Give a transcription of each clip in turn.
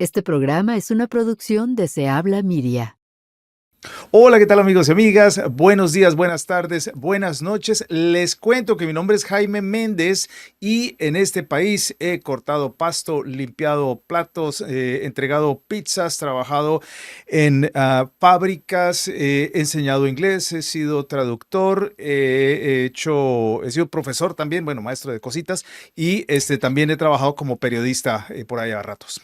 Este programa es una producción de Se Habla Media. Hola, ¿qué tal amigos y amigas? Buenos días, buenas tardes, buenas noches. Les cuento que mi nombre es Jaime Méndez y en este país he cortado pasto, limpiado platos, entregado pizzas, trabajado en fábricas, he enseñado inglés, he sido traductor, he sido profesor también, bueno, maestro de cositas y también he trabajado como periodista por allá a ratos.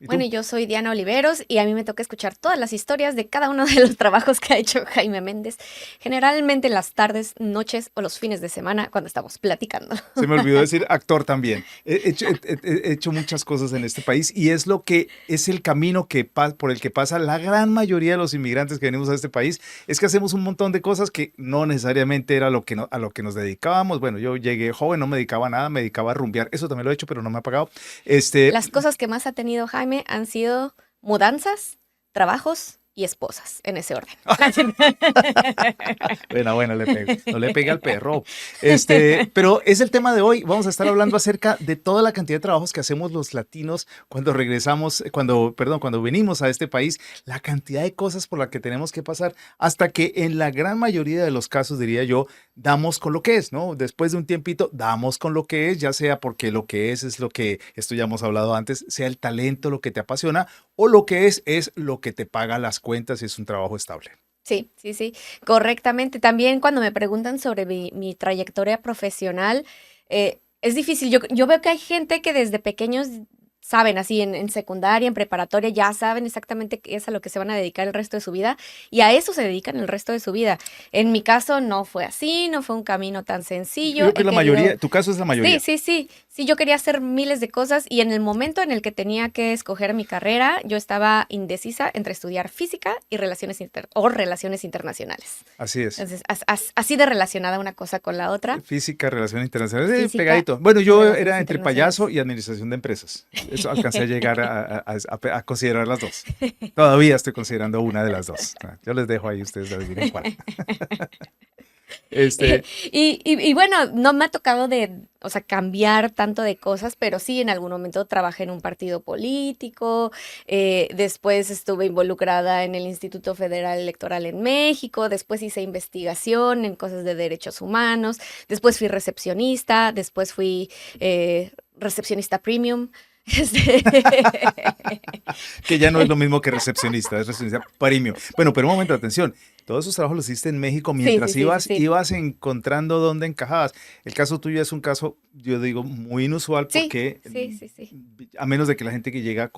¿Y Bueno, tú? y yo soy Diana Oliveros y a mí me toca escuchar todas las historias de cada uno de los trabajos que ha hecho Jaime Méndez, generalmente en las tardes, noches o los fines de semana cuando estamos platicando. Se me olvidó decir actor también. He hecho muchas cosas en este país y es lo que es el camino por el que pasa la gran mayoría de los inmigrantes que venimos a este país. Es que hacemos un montón de cosas que no necesariamente era a lo que nos dedicábamos. Bueno, yo llegué joven, no me dedicaba a nada, me dedicaba a rumbear. Eso también lo he hecho, pero no me ha pagado. Las cosas que más ha tenido Jaime han sido mudanzas, trabajos y esposas, en ese orden. Bueno, no le pegue al perro. Pero es el tema de hoy. Vamos a estar hablando acerca de toda la cantidad de trabajos que hacemos los latinos cuando cuando venimos a este país, la cantidad de cosas por las que tenemos que pasar, hasta que en la gran mayoría de los casos, diría yo, damos con lo que es, ¿no? Después de un tiempito, damos con lo que es, ya sea porque lo que es lo que, esto ya hemos hablado antes, sea el talento lo que te apasiona, o lo que es lo que te paga las cuentas y es un trabajo estable. Sí, correctamente. También cuando me preguntan sobre mi trayectoria profesional, es difícil. Yo veo que hay gente que desde pequeños saben, así en secundaria, en preparatoria, ya saben exactamente qué es a lo que se van a dedicar el resto de su vida y a eso se dedican el resto de su vida. En mi caso no fue así, no fue un camino tan sencillo. Creo que la mayoría, tu caso es la mayoría. Sí, yo quería hacer miles de cosas y en el momento en el que tenía que escoger mi carrera, yo estaba indecisa entre estudiar física y relaciones internacionales. Así es. Entonces, así de relacionada una cosa con la otra. Física, relaciones internacionales, Física pegadito. Bueno, y yo relaciones era entre internacionales. payaso y administración de empresas. Eso alcancé a llegar a considerar las dos. Todavía estoy considerando una de las dos. Yo les dejo ahí, ustedes adivinen cuál. Y bueno, no me ha tocado cambiar tanto de cosas, pero sí en algún momento trabajé en un partido político, después estuve involucrada en el Instituto Federal Electoral en México, después hice investigación en cosas de derechos humanos, después fui recepcionista, después fui recepcionista premium. Que ya no es lo mismo que recepcionista, es recepcionista premium. Bueno, pero un momento, atención. Todos esos trabajos los hiciste en México mientras Sí. ibas encontrando dónde encajabas. El caso tuyo es un caso, yo digo, muy inusual porque Sí. a menos de que la gente que llega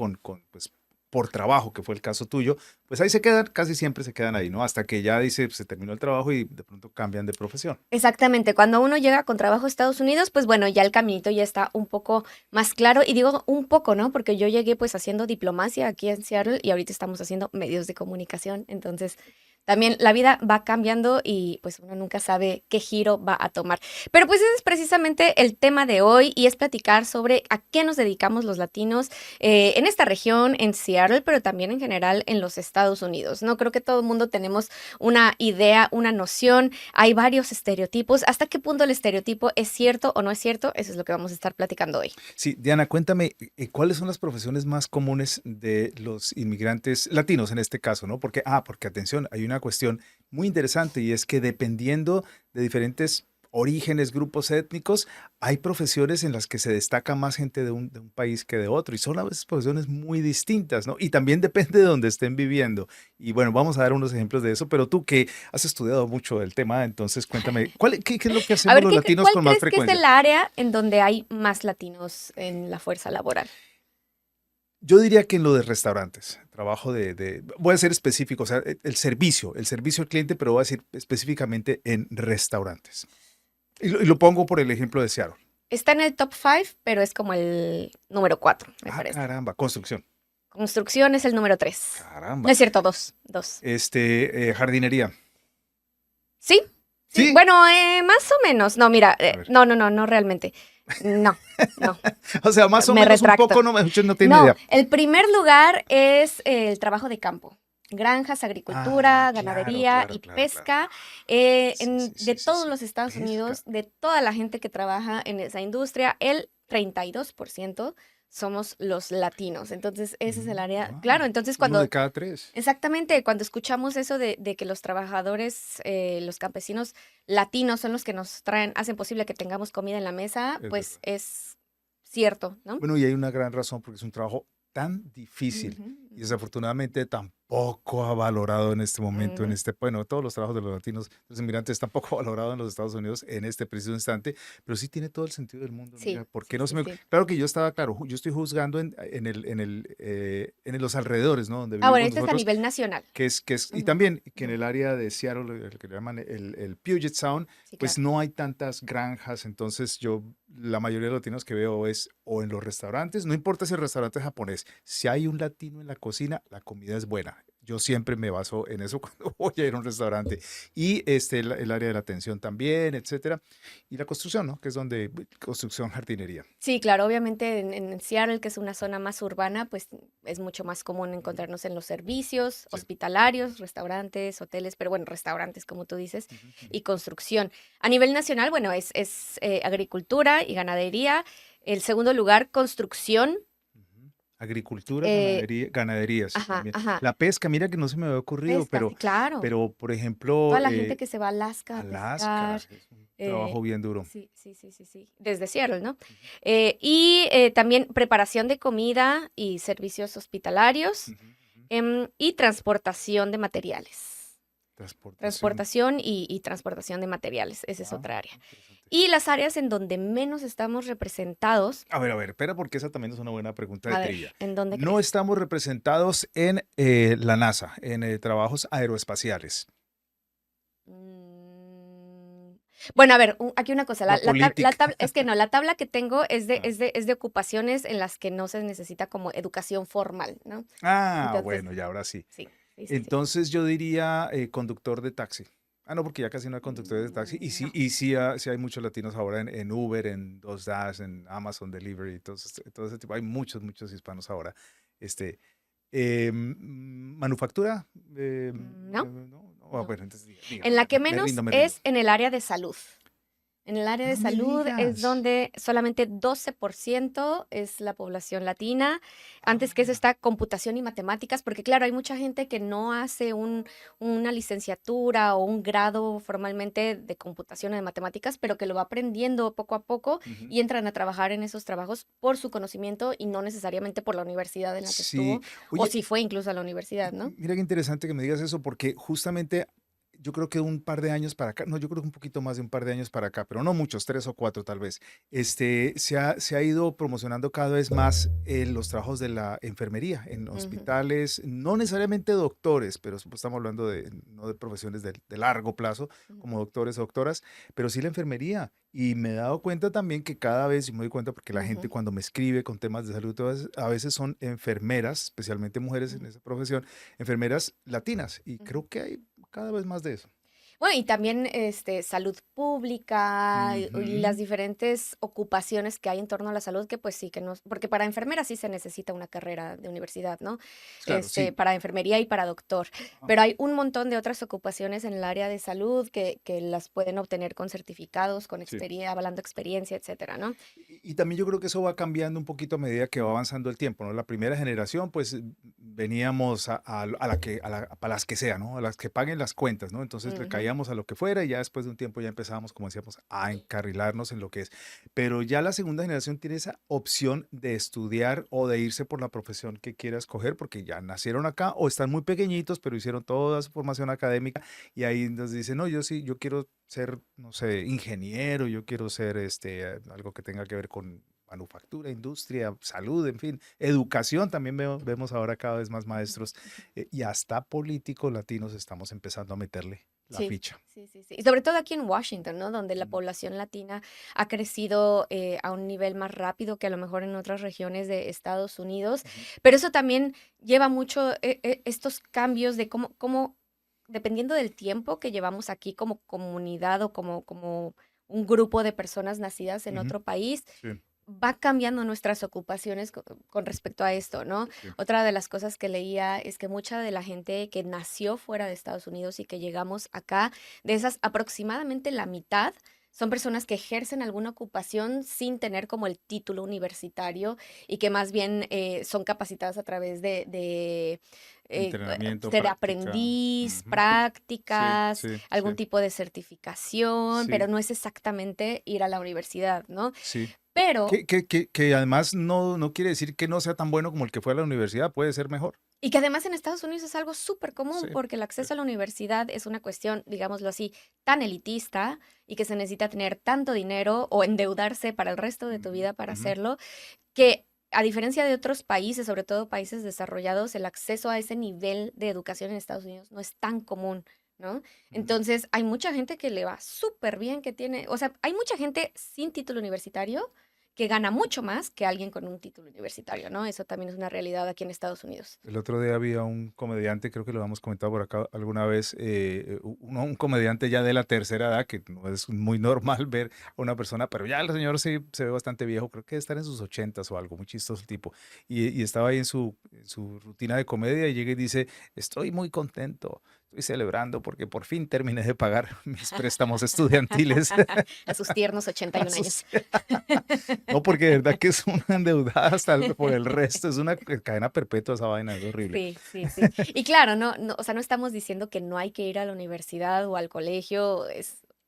pues, por trabajo, que fue el caso tuyo, pues ahí se quedan, casi siempre se quedan ahí, ¿no? Hasta que ya dice, se terminó el trabajo y de pronto cambian de profesión. Exactamente, cuando uno llega con trabajo a Estados Unidos, pues bueno, ya el caminito ya está un poco más claro, y digo un poco, ¿no? Porque yo llegué pues haciendo diplomacia aquí en Seattle y ahorita estamos haciendo medios de comunicación, entonces también la vida va cambiando y pues uno nunca sabe qué giro va a tomar. Pero pues ese es precisamente el tema de hoy y es platicar sobre a qué nos dedicamos los latinos en esta región, en Seattle, pero también en general en los Estados Unidos, ¿no? Creo que todo el mundo tenemos una idea, una noción, hay varios estereotipos. ¿Hasta qué punto el estereotipo es cierto o no es cierto? Eso es lo que vamos a estar platicando hoy. Sí, Diana, cuéntame, ¿cuáles son las profesiones más comunes de los inmigrantes latinos en este caso, ¿no? Porque atención, hay una cuestión muy interesante y es que dependiendo de diferentes orígenes, grupos étnicos, hay profesiones en las que se destaca más gente de un país que de otro y son a veces profesiones muy distintas, ¿no? Y también depende de donde estén viviendo. Y bueno, vamos a dar unos ejemplos de eso, pero tú que has estudiado mucho el tema, entonces cuéntame, ¿qué es lo que A hacemos ver, los latinos ¿cuál con más crees que es frecuencia? el área en donde hay más latinos en la fuerza laboral? Yo diría que en lo de restaurantes, trabajo voy a ser específico, o sea, el servicio al cliente, pero voy a decir específicamente en restaurantes. Y lo pongo por el ejemplo de Seattle. Está en el top 5, pero es como el número 4, me parece. Caramba, construcción. Construcción es el número 3. Caramba. No es cierto, 2. Jardinería. ¿Sí? ¿Sí? Bueno, más o menos. No, mira, ver. no realmente. No. O sea, más o Me menos retracto. un poco, no tiene idea. El primer lugar es el trabajo de campo. Granjas, agricultura, ganadería y pesca. De todos los Estados Unidos, de toda la gente que trabaja en esa industria, el 32% somos los latinos. Entonces, ese es el área. Wow. Claro, entonces Uno de cuando, cada tres. exactamente, cuando escuchamos eso de que los trabajadores, los campesinos latinos son los que nos traen, hacen posible que tengamos comida en la mesa, Es pues verdad. es cierto, ¿no? Bueno, y hay una gran razón porque es un trabajo tan difícil Ujú, y ujú, desafortunadamente tampoco ha valorado en este momento, ujú. bueno, todos los trabajos de los latinos, los inmigrantes tampoco valorado en los Estados Unidos en este preciso instante, pero sí tiene todo el sentido del mundo. Mira, Sí, ¿por qué sí, no sí, se me... sí. Claro que yo estaba, claro, yo estoy juzgando en los alrededores, ¿no? Donde Ah, bueno, vivimos este es a nosotros, nivel nacional. y Ujú, también que en ujú. el área de Seattle, el que le llaman el Puget Sound, Sí, pues claro. no hay tantas granjas, entonces la mayoría de latinos que veo es o en los restaurantes, no importa si el restaurante es japonés, si hay un latino en la cocina, la comida es buena. Yo siempre me baso en eso cuando voy a ir a un restaurante. Y el área de la atención también, etcétera. Y la construcción, ¿no? Que es donde, construcción, jardinería. Sí, claro, obviamente en Seattle, que es una zona más urbana, pues es mucho más común Ujú, encontrarnos en los servicios sí. hospitalarios, restaurantes, hoteles, pero bueno, restaurantes, como tú dices, Ujú, ujú, y construcción. A nivel nacional, bueno, agricultura y ganadería. El segundo lugar, construcción. ujú. Agricultura, eh, ganaderías ajá, también. ajá, La pesca, mira que no se me había ocurrido, pesca, sí, claro. pero por ejemplo, Toda la gente que se va a Alaska a pescar. Alaska es un eh, trabajo bien duro. sí, sí, sí, sí, sí, desde Seattle, ¿no? Ujú, Y también preparación de comida y servicios hospitalarios. ujú, ujú. Y transportación de materiales. Transportación. Transportación y transportación de materiales, esa es Wow, otra área. interesante. Y las áreas en donde menos estamos representados, A ver, espera, porque esa también es una buena pregunta de a ver, trivia. ¿en dónde No crees? estamos representados en la NASA, en trabajos aeroespaciales. Mm, Bueno, a ver, aquí una cosa, La política. es que no, la tabla que tengo es de, Ah, es de, es de ocupaciones en las que no se necesita como educación formal, ¿no? Entonces, bueno, ya ahora sí. sí, sí, sí, sí. Entonces yo diría conductor de taxi. Ah, no, porque ya casi no hay conductores de taxi. No. Y sí, sí hay muchos latinos ahora en Uber, en DoorDash, en Amazon Delivery, todo ese tipo. Hay muchos, muchos hispanos ahora. Este, manufactura. No, No, no, no. bueno, entonces En dígame, la ya, que me menos rindo, me rindo. es en el área de salud. En el área de No me salud es digas. donde solamente 12% es la población latina. Antes que eso Ah, está computación y matemáticas, porque claro, hay mucha gente que no hace una licenciatura o un grado formalmente de computación o de matemáticas, pero que lo va aprendiendo poco a poco ujú. y entran a trabajar en esos trabajos por su conocimiento y no necesariamente por la universidad en la que Sí, estuvo, o oye, si fue incluso a la universidad, ¿no? mira qué interesante que me digas eso, porque justamente yo creo que un par de años para acá, no, yo creo que un poquito más de un par de años para acá, pero no muchos, 3 o 4 tal vez, se ha ido promocionando cada vez más los trabajos de la enfermería en Ujú, hospitales, no necesariamente doctores, pero estamos hablando no de profesiones de largo plazo, como ujú, doctores o doctoras, pero sí la enfermería. Y me he dado cuenta también que cada vez, y me doy cuenta porque la gente ujú, cuando me escribe con temas de salud, a veces son enfermeras, especialmente mujeres en ujú, esa profesión, enfermeras latinas, y ujú. creo que hay cada vez más de eso. Bueno, y también salud pública y las Ujú. diferentes ocupaciones que hay en torno a la salud, que pues sí, que no, porque para enfermera sí se necesita una carrera de universidad, ¿no? Claro, sí. Para enfermería y para doctor. Ajá. Pero hay un montón de otras ocupaciones en el área de salud que las pueden obtener con certificados, con Sí. experiencia, avalando experiencia, etcétera, ¿no? Y también yo creo que eso va cambiando un poquito a medida que va avanzando el tiempo, ¿no? La primera generación, pues veníamos a las que sea, ¿no? A las que paguen las cuentas, ¿no? Entonces le Ujú, caíamos a lo que fuera y ya después de un tiempo ya empezábamos, como decíamos, a encarrilarnos en lo que es. Pero ya la segunda generación tiene esa opción de estudiar o de irse por la profesión que quiera escoger, porque ya nacieron acá o están muy pequeñitos, pero hicieron toda su formación académica y ahí nos dicen, no, yo sí, yo quiero ser, no sé, ingeniero, yo quiero ser algo que tenga que ver con manufactura, industria, salud, en fin, educación, también vemos ahora cada vez más ujú, maestros ujú. y hasta políticos latinos estamos empezando a meterle la Sí, ficha. sí, sí, sí. Y sobre todo aquí en Washington, ¿no? Donde la Mm, población latina ha crecido a un nivel más rápido que a lo mejor en otras regiones de Estados Unidos. ujú, Pero eso también lleva mucho estos cambios de cómo, dependiendo del tiempo que llevamos aquí como comunidad o como un grupo de personas nacidas en ujú, otro país, sí, va cambiando nuestras ocupaciones con respecto a esto, ¿no? sí, Otra de las cosas que leía es que mucha de la gente que nació fuera de Estados Unidos y que llegamos acá, de esas aproximadamente la mitad son personas que ejercen alguna ocupación sin tener como el título universitario y que más bien son capacitadas a través de Entrenamiento, ser práctica. aprendiz, Ujú. Sí, prácticas, sí, algún sí, tipo de certificación, pero sí, no es exactamente ir a la universidad, ¿no? sí. Pero Que además no quiere decir que no sea tan bueno como el que fue a la universidad, puede ser mejor. y que además en Estados Unidos es algo súper Sí, común porque el sí. acceso a la universidad es una cuestión, digámoslo así, tan elitista y que se necesita tener tanto dinero o endeudarse para el resto de tu Ujú, vida para ujú. hacerlo, que a diferencia de otros países, sobre todo países desarrollados, el acceso a ese nivel de educación en Estados Unidos no es tan común, ¿no? Ujú. Entonces, hay mucha gente que le va súper bien, que tiene, o sea, hay mucha gente sin título universitario que gana mucho más que alguien con un título universitario, ¿no? Eso también es una realidad aquí en Estados Unidos. El otro día había un comediante, creo que lo hemos comentado por acá alguna vez, un comediante ya de la tercera edad, que no es muy normal ver a una persona, pero ya el señor sí se ve bastante viejo, creo que debe estar en sus ochentas o algo, muy chistoso el tipo. Y estaba ahí en su rutina de comedia y llega y dice, estoy muy contento, estoy celebrando porque por fin terminé de pagar mis préstamos estudiantiles. A sus tiernos 81 Sus- años. No, porque de verdad que es una endeudada por el resto, es una cadena perpetua esa vaina, es horrible. Sí, sí, sí. Y claro, no, o sea, no estamos diciendo que no hay que ir a la universidad o al colegio.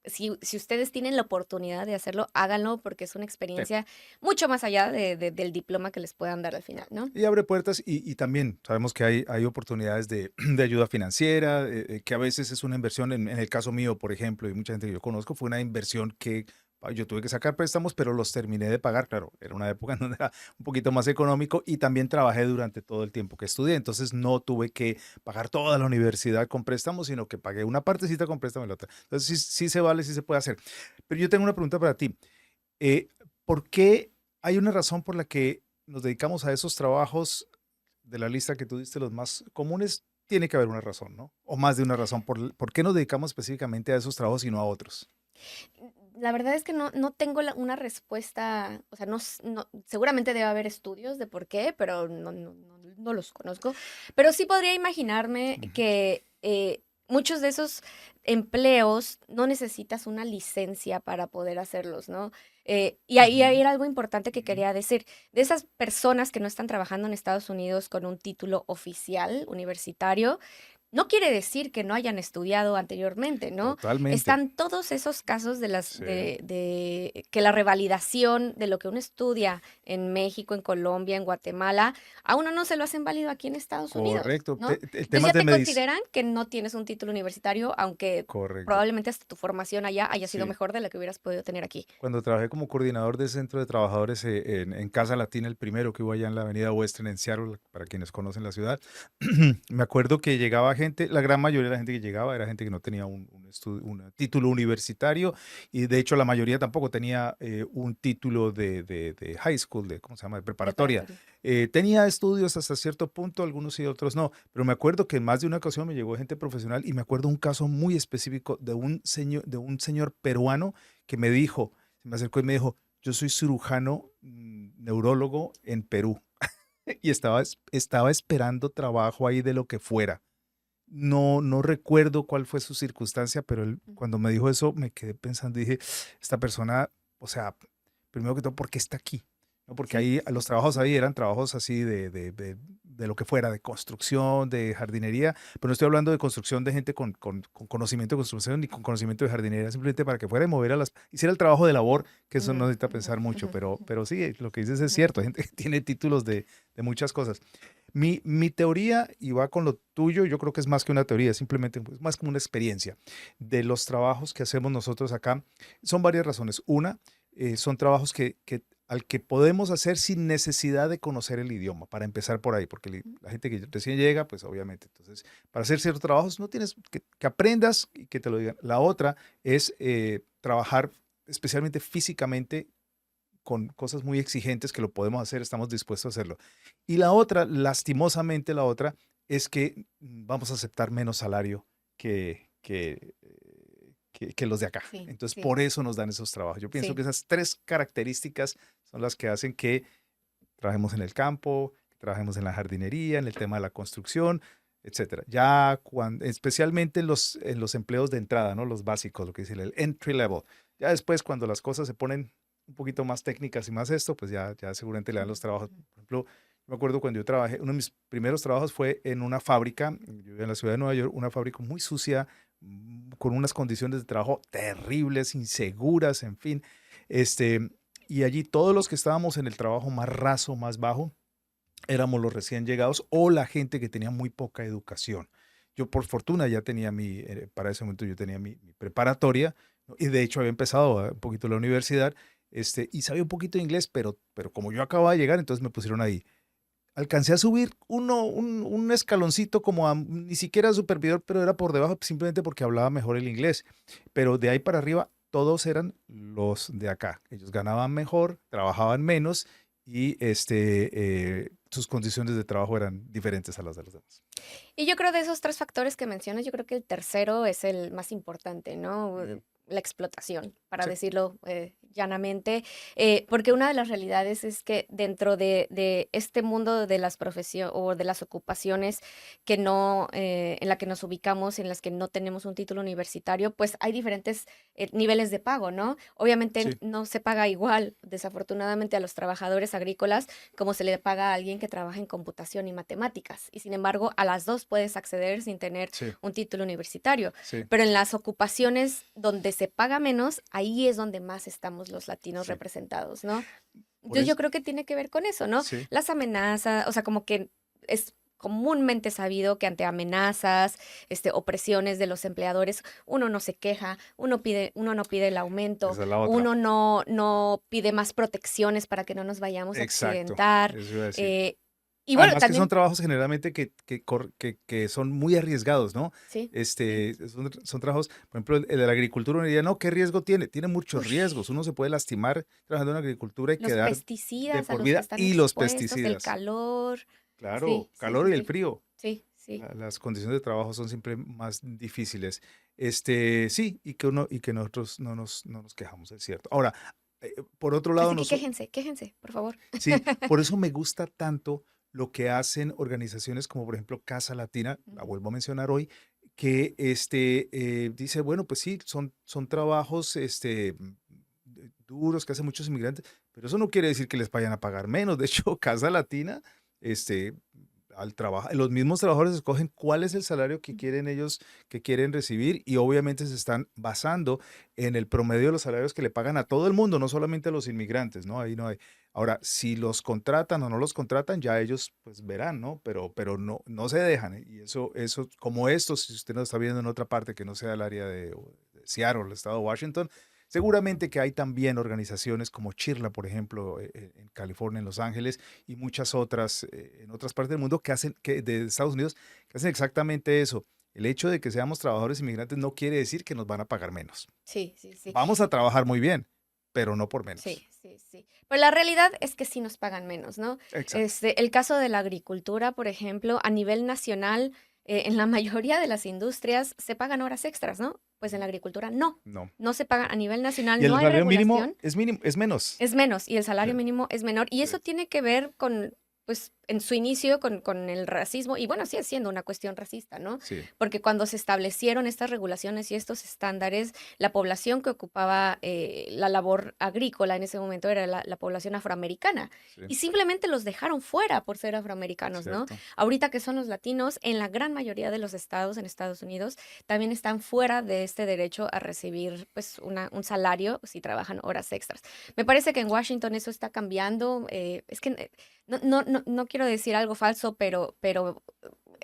Si ustedes tienen la oportunidad de hacerlo, háganlo porque es una Sí. experiencia mucho más allá del diploma que les puedan dar al final, ¿no? Y abre puertas y también sabemos que hay oportunidades de ayuda financiera, que a veces es una inversión, en el caso mío, por ejemplo, y mucha gente que yo conozco, fue una inversión que yo tuve que sacar préstamos, pero los terminé de pagar, claro, era una época en donde era un poquito más económico y también trabajé durante todo el tiempo que estudié, entonces no tuve que pagar toda la universidad con préstamos, sino que pagué una partecita con préstamo y la otra. Entonces sí, sí se vale, sí se puede hacer. Pero yo tengo una pregunta para ti. Eh, ¿Por qué hay una razón por la que nos dedicamos a esos trabajos de la lista que tú diste, los más comunes? Tiene que haber una razón, ¿no? O más de una razón. ¿Por qué nos dedicamos específicamente a esos trabajos y no a otros? La verdad es que no tengo una respuesta, o sea, seguramente debe haber estudios de por qué, pero no los conozco. Pero sí podría imaginarme Ujú, que muchos de esos empleos no necesitas una licencia para poder hacerlos, ¿no? Y ahí ujú, era algo importante que ujú. quería decir. De esas personas que no están trabajando en Estados Unidos con un título oficial universitario, no quiere decir que no hayan estudiado anteriormente, ¿no? Totalmente. Están todos esos casos de Sí. de que la revalidación de lo que uno estudia en México, en Colombia, en Guatemala, a uno no se lo hacen válido aquí en Estados Unidos, Correcto. ¿no? El Entonces tema ya de te medicina. consideran que no tienes un título universitario, aunque Correcto. probablemente hasta tu formación allá haya sido Sí. mejor de la que hubieras podido tener aquí. Cuando trabajé como coordinador de centro de trabajadores en Casa Latina, el primero que hubo allá en la avenida Western en Seattle, para quienes conocen la ciudad, me acuerdo que llegaba gente, la gran mayoría de la gente que llegaba era gente que no tenía un título universitario y de hecho la mayoría tampoco tenía un título de high school, de, ¿cómo se llama?, de preparatoria. Preparatoria. Tenía estudios hasta cierto punto, algunos sí, otros no, pero me acuerdo que en más de una ocasión me llegó gente profesional y me acuerdo un caso muy específico de un señor peruano que me dijo, se me acercó y me dijo, yo soy cirujano neurólogo en Perú y estaba esperando trabajo ahí de lo que fuera. No recuerdo cuál fue su circunstancia, pero él, cuando me dijo eso me quedé pensando, dije, esta persona, o sea, primero que todo, ¿por qué está aquí? ¿No? Porque Sí, ahí sí, los sí, trabajos sí. ahí eran trabajos así de lo que fuera, de construcción, de jardinería, pero no estoy hablando de construcción de gente con conocimiento de construcción ni con conocimiento de jardinería, simplemente para que fuera y mover hiciera el trabajo de labor, que eso no Ujú, necesita ujú, pensar mucho, ujú, pero sí, lo que dices es ujú. cierto, hay gente que tiene títulos de muchas cosas. Mi teoría, y va con lo tuyo, yo creo que es más que una teoría, es simplemente pues, más como una experiencia de los trabajos que hacemos nosotros acá. Son varias razones. Una, son trabajos al que podemos hacer sin necesidad de conocer el idioma, para empezar por ahí, porque la gente que recién llega, pues obviamente, entonces, para hacer ciertos trabajos no tienes que aprendas y que te lo digan. La otra es trabajar especialmente físicamente con cosas muy exigentes que lo podemos hacer, estamos dispuestos a hacerlo. Y la otra, lastimosamente la otra, es que vamos a aceptar menos salario que los de acá. Sí, Entonces, sí, por eso nos dan esos trabajos. Yo pienso que sí. esas tres características son las que hacen que trabajemos en el campo, que trabajemos en la jardinería, en el tema de la construcción, etcétera. Ya especialmente en los empleos de entrada, ¿no? Los básicos, lo que dice el entry level. Ya después, cuando las cosas se ponen un poquito más técnicas y más esto, pues ya seguramente le dan los trabajos. Por ejemplo, me acuerdo cuando yo trabajé, uno de mis primeros trabajos fue en una fábrica, yo vivía en la ciudad de Nueva York, una fábrica muy sucia, con unas condiciones de trabajo terribles, inseguras, en fin. Este, y allí todos los que estábamos en el trabajo más raso, más bajo, éramos los recién llegados o la gente que tenía muy poca educación. Yo por fortuna ya tenía para ese momento yo tenía mi preparatoria, ¿no? Y de hecho había empezado un poquito la universidad, y sabía un poquito de inglés, pero como yo acababa de llegar, entonces me pusieron ahí. Alcancé a subir un escaloncito como ni siquiera supervisor, pero era por debajo simplemente porque hablaba mejor el inglés. Pero de ahí para arriba todos eran los de acá. Ellos ganaban mejor, trabajaban menos y sus condiciones de trabajo eran diferentes a las de los demás. Y yo creo de esos 3 factores que mencionas, yo creo que el tercero es el más importante, ¿no? Ujú. La explotación, para Sí, decirlo, llanamente, porque una de las realidades es que dentro de este mundo de las profesiones o de las ocupaciones que no, en la que nos ubicamos, en las que no tenemos un título universitario, pues hay diferentes, niveles de pago, ¿no? Obviamente sí, no se paga igual, desafortunadamente, a los trabajadores agrícolas como se le paga a alguien que trabaja en computación y matemáticas. Y sin embargo, a las dos puedes acceder sin tener sí, un título universitario. sí, Pero en las ocupaciones donde se paga menos, ahí es donde más estamos los latinos sí. representados, ¿no? Por Entonces yo eso, creo que tiene que ver con eso, ¿no? sí, Las amenazas, o sea, como que es comúnmente sabido que ante amenazas, opresiones de los empleadores, uno no se queja, uno no pide el aumento, esa es la otra. uno no pide más protecciones para que no nos vayamos a Exacto, accidentar. eso iba a decir. eh, y bueno, Además que son también, trabajos generalmente que son muy arriesgados, ¿no? sí, sí. Son trabajos, por ejemplo, el de la agricultura, uno diría, no, ¿qué riesgo tiene? Tiene muchos riesgos. Ush, Uno se puede lastimar trabajando en agricultura y los quedar de pesticidas a por los que vida están y los expuestos, el pesticidas. calor. Claro, Sí, sí, calor sí, y el sí. frío. Sí, sí. Las condiciones de trabajo son siempre más difíciles. Sí, y que nosotros no nos quejamos, es cierto. Ahora, por otro lado, Así que quéjense, quéjense, por favor. sí, por eso me gusta tanto lo que hacen organizaciones como, por ejemplo, Casa Latina, la Ujú. vuelvo a mencionar hoy, que dice, bueno, pues sí, son trabajos duros que hacen muchos inmigrantes, pero eso no quiere decir que les vayan a pagar menos. De hecho, Casa Latina, este, al trabajo, los mismos trabajadores escogen cuál es el salario que quieren ellos, que quieren recibir, y obviamente se están basando en el promedio de los salarios que le pagan a todo el mundo, no solamente a los inmigrantes, ¿no? Ahí no hay. Ahora, si los contratan o no los contratan, ya ellos pues verán, ¿no? Pero no se dejan, ¿eh? Y eso, como esto, si usted no está viendo en otra parte que no sea el área de Seattle, el estado de Washington, seguramente que hay también organizaciones como Chirla, por ejemplo, en California, en Los Ángeles, y muchas otras en otras partes del mundo de Estados Unidos, que hacen exactamente eso. El hecho de que seamos trabajadores inmigrantes no quiere decir que nos van a pagar menos. Sí, sí, sí. Vamos a trabajar muy bien, pero no por menos. Sí, sí, sí. Pero la realidad es que sí nos pagan menos, ¿no? Exacto. El caso de la agricultura, por ejemplo, a nivel nacional, en la mayoría de las industrias se pagan horas extras, ¿no? Pues en la agricultura no, No. no se pagan a nivel Y nacional, no el hay salario mínimo regulación, es menos. es menos y el Sí, salario mínimo es menor. Y sí, eso tiene que ver con, pues, en su inicio con el racismo, y bueno, sigue siendo una cuestión racista, ¿no? sí, Porque cuando se establecieron estas regulaciones y estos estándares, la población que ocupaba la labor agrícola en ese momento era la población afroamericana. sí, Y simplemente los dejaron fuera por ser afroamericanos, ¿no? cierto. Ahorita que son los latinos, en la gran mayoría de los estados en Estados Unidos, también están fuera de este derecho a recibir pues un salario si trabajan horas extras. Me parece que en Washington eso está cambiando. Es que no quiero decir algo falso, pero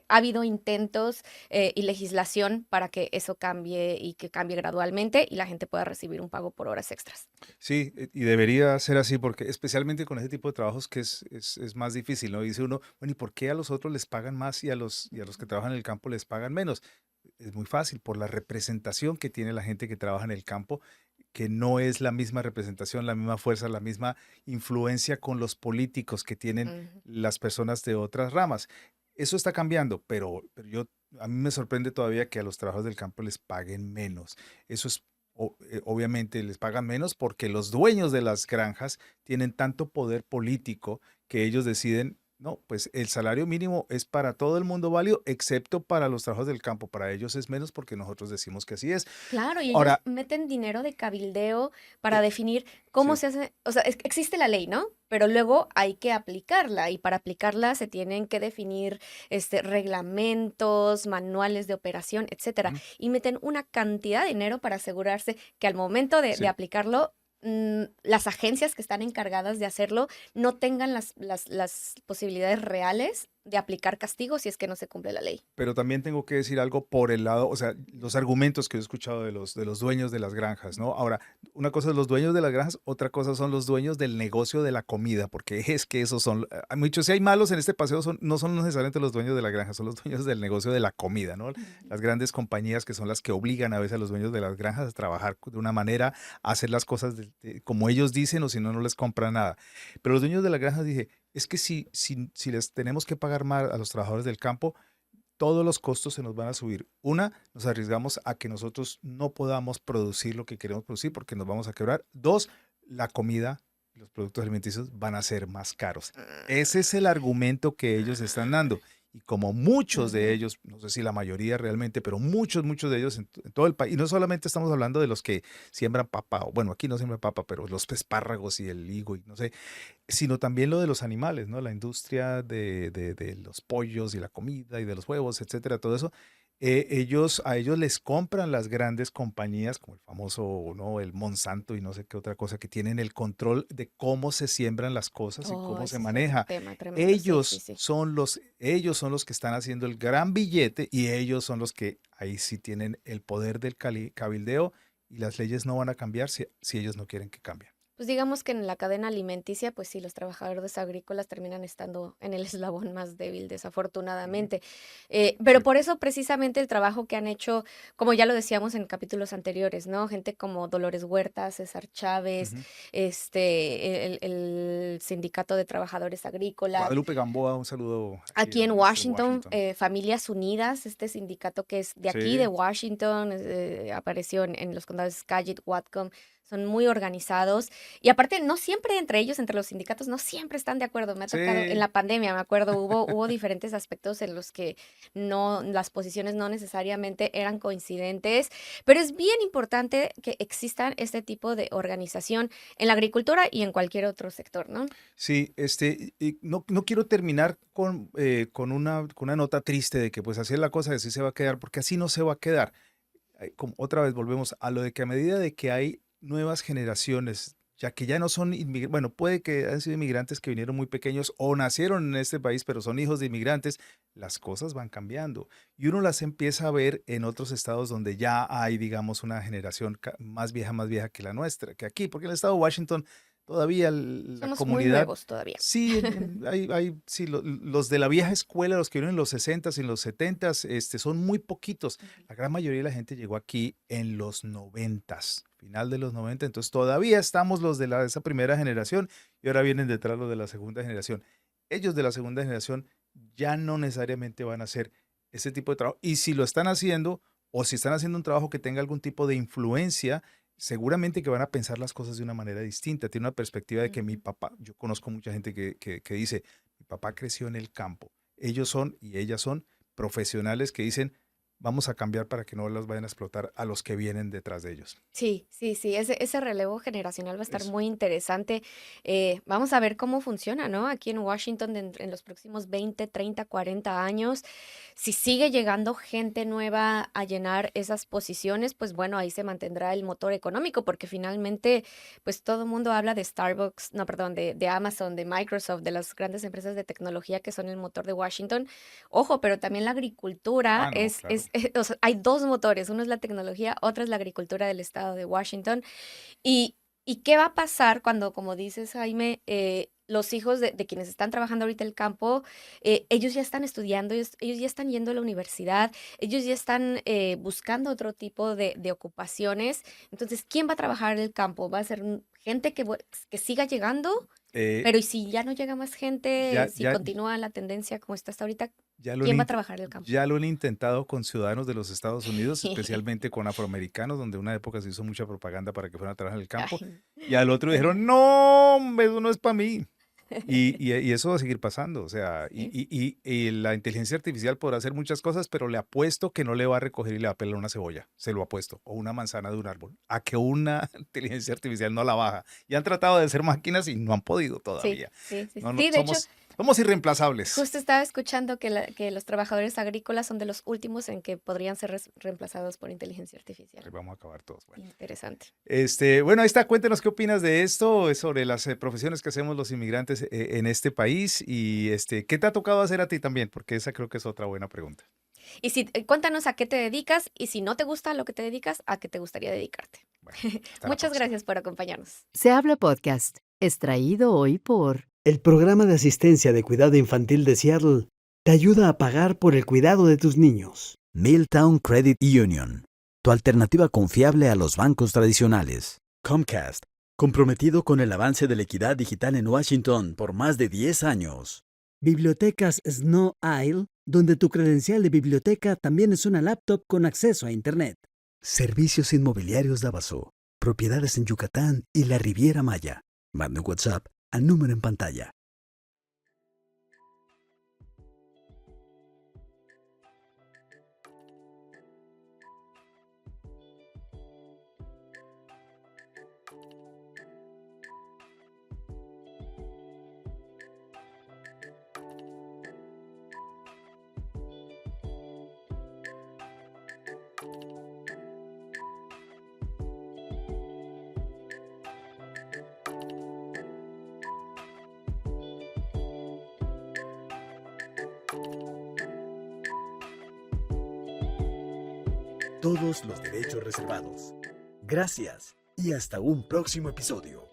ha habido intentos y legislación para que eso cambie y que cambie gradualmente y la gente pueda recibir un pago por horas extras. Sí, y debería ser así porque especialmente con ese tipo de trabajos que es más difícil, ¿no? Dice uno, bueno, ¿y por qué a los otros les pagan más y a los que trabajan en el campo les pagan menos? Es muy fácil, por la representación que tiene la gente que trabaja en el campo, que no es la misma representación, la misma fuerza, la misma influencia con los políticos que tienen Ujú. las personas de otras ramas. Eso está cambiando, pero a mí me sorprende todavía que a los trabajadores del campo les paguen menos. Eso es, obviamente les pagan menos porque los dueños de las granjas tienen tanto poder político que ellos deciden No, pues el salario mínimo es para todo el mundo válido, excepto para los trabajos del campo. Para ellos es menos porque nosotros decimos que así es. Claro, y ellos Ahora, meten dinero de cabildeo para eh, definir cómo sí. se hace, o sea, existe la ley, ¿no? Pero luego hay que aplicarla y para aplicarla se tienen que definir reglamentos, manuales de operación, etcétera. Ujú, Y meten una cantidad de dinero para asegurarse que al momento de sí. aplicarlo, las agencias que están encargadas de hacerlo no tengan las posibilidades reales de aplicar castigos si es que no se cumple la ley. Pero también tengo que decir algo por el lado, o sea, los argumentos que he escuchado de los dueños de las granjas, ¿no? Ahora, una cosa es los dueños de las granjas, otra cosa son los dueños del negocio de la comida, porque es que esos son, hay muchos, si hay malos en este paseo, no son necesariamente los dueños de la granja, son los dueños del negocio de la comida, ¿no? Ujú. Las grandes compañías que son las que obligan a veces a los dueños de las granjas a trabajar de una manera, a hacer las cosas como ellos dicen, o si no, no les compran nada. Pero los dueños de las granjas dije, es que si les tenemos que pagar más a los trabajadores del campo, todos los costos se nos van a subir. Una, nos arriesgamos a que nosotros no podamos producir lo que queremos producir porque nos vamos a quebrar. Dos, la comida, los productos alimenticios van a ser más caros. Ese es el argumento que ellos están dando. Y como muchos de Ujú. ellos, no sé si la mayoría realmente, pero muchos de ellos en todo el país, y no solamente estamos hablando de los que siembran papa, o bueno, aquí no siembran papa, pero los espárragos y el higo y no sé, sino también lo de los animales, ¿no? La industria de los pollos y la comida y de los huevos, etcétera, todo eso. A ellos les compran las grandes compañías, como el famoso, ¿no? El Monsanto y no sé qué otra cosa, que tienen el control de cómo se siembran las cosas y Oh, cómo se ese es otro maneja. tema tremendo, sí, sí, sí. Ellos son los que están haciendo el gran billete y ellos son los que ahí sí tienen el poder del cabildeo y las leyes no van a cambiar si ellos no quieren que cambien. Pues digamos que en la cadena alimenticia, pues sí, los trabajadores agrícolas terminan estando en el eslabón más débil, Ujú, desafortunadamente. Pero sí. por eso precisamente el trabajo que han hecho, como ya lo decíamos en capítulos anteriores, ¿no? Gente como Dolores Huerta, César Chávez, Ujú. el Sindicato de Trabajadores Agrícolas. Guadalupe Gamboa, un saludo aquí Aquí en desde Washington, Washington. Familias Unidas, este sindicato que es de aquí, de Sí, Washington, apareció en los condados de Skagit, Whatcom, son muy organizados. Y aparte, no siempre entre ellos, entre los sindicatos, no siempre están de acuerdo. Me ha tocado, en sí, la pandemia, me acuerdo, hubo diferentes aspectos en los que no, las posiciones no necesariamente eran coincidentes, pero es bien importante que existan este tipo de organización en la agricultura y en cualquier otro sector, ¿no? sí, y no quiero terminar con una nota triste de que pues así es la cosa, y así se va a quedar, porque así no se va a quedar. Como otra vez volvemos a lo de que a medida de que hay nuevas generaciones, ya que ya no son inmigrantes, bueno, puede que hayan sido inmigrantes que vinieron muy pequeños o nacieron en este país, pero son hijos de inmigrantes, las cosas van cambiando y uno las empieza a ver en otros estados donde ya hay, digamos, una generación más vieja que la nuestra, que aquí, porque en el estado de Washington todavía la Somos muy comunidad. nuevos todavía. Sí, sí, los de la vieja escuela, los que vinieron en los 60 y en los 70 son muy poquitos. Ujú. La gran mayoría de la gente llegó aquí en los 90, final de los 90, entonces todavía estamos los de esa primera generación y ahora vienen detrás los de la segunda generación. Ellos de la segunda generación ya no necesariamente van a hacer ese tipo de trabajo y si lo están haciendo o si están haciendo un trabajo que tenga algún tipo de influencia, seguramente que van a pensar las cosas de una manera distinta. Tiene una perspectiva de que mi Ujú. papá, yo conozco mucha gente que dice, mi papá creció en el campo. Ellos son y ellas son profesionales que dicen, vamos a cambiar para que no los vayan a explotar a los que vienen detrás de ellos. Sí, sí, sí, ese relevo generacional va a estar Eso. muy interesante. Vamos a ver cómo funciona, ¿no? Aquí en Washington en los próximos 20, 30, 40 años. Si sigue llegando gente nueva a llenar esas posiciones, pues bueno, ahí se mantendrá el motor económico, porque finalmente, pues todo el mundo habla de Starbucks, no, perdón, de Amazon, de Microsoft, de las grandes empresas de tecnología que son el motor de Washington. Ojo, pero también la agricultura Ah, no, claro. o sea, hay dos motores, uno es la tecnología, otro es la agricultura del estado de Washington. ¿Y, y qué va a pasar cuando, como dices, Jaime, los hijos de quienes están trabajando ahorita el campo, ellos ya están estudiando, ellos ya están yendo a la universidad, ellos ya están buscando otro tipo de ocupaciones? Entonces, ¿quién va a trabajar en el campo? ¿Va a ser gente que siga llegando? Eh, Pero ¿y si ya no llega más gente, ya, si ya, continúa la tendencia como está hasta ahorita, ya lo han, quién va a int- trabajar el campo? ya lo han intentado con ciudadanos de los Estados Unidos, especialmente con afroamericanos, donde una época se hizo mucha propaganda para que fueran a trabajar en el campo. Ay, Y al otro ajá. dijeron, no, hombre, eso no es para mí. Y eso va a seguir pasando, o sea, Sí. y la inteligencia artificial podrá hacer muchas cosas, pero le apuesto que no le va a recoger y le va a pelar una cebolla, se lo apuesto, o una manzana de un árbol, a que una inteligencia artificial no la baja. Y han tratado de hacer máquinas y no han podido Sí, todavía. sí, sí. No, no, Sí, de hecho, somos irreemplazables. justo estaba escuchando que los trabajadores agrícolas son de los últimos en que podrían ser reemplazados por inteligencia Ahí artificial. vamos a acabar todos. Bueno. Interesante. Bueno, ahí está, cuéntenos qué opinas de esto, sobre las profesiones que hacemos los inmigrantes en este país y ¿qué te ha tocado hacer a ti también? Porque esa creo que es otra buena pregunta. Y si, cuéntanos a qué te dedicas y si no te gusta lo que te dedicas, a qué te gustaría dedicarte. Bueno, hasta la Muchas próxima. gracias por acompañarnos. Se habla podcast, extraído hoy por El programa de asistencia de cuidado infantil de Seattle te ayuda a pagar por el cuidado de tus niños. Milltown Credit Union, tu alternativa confiable a los bancos tradicionales. Comcast, comprometido con el avance de la equidad digital en Washington por más de 10 años. Bibliotecas Snow Isle, donde tu credencial de biblioteca también es una laptop con acceso a Internet. Servicios inmobiliarios Davaso, propiedades en Yucatán y la Riviera Maya. Manda un WhatsApp al número en pantalla. Todos los derechos reservados. Gracias y hasta un próximo episodio.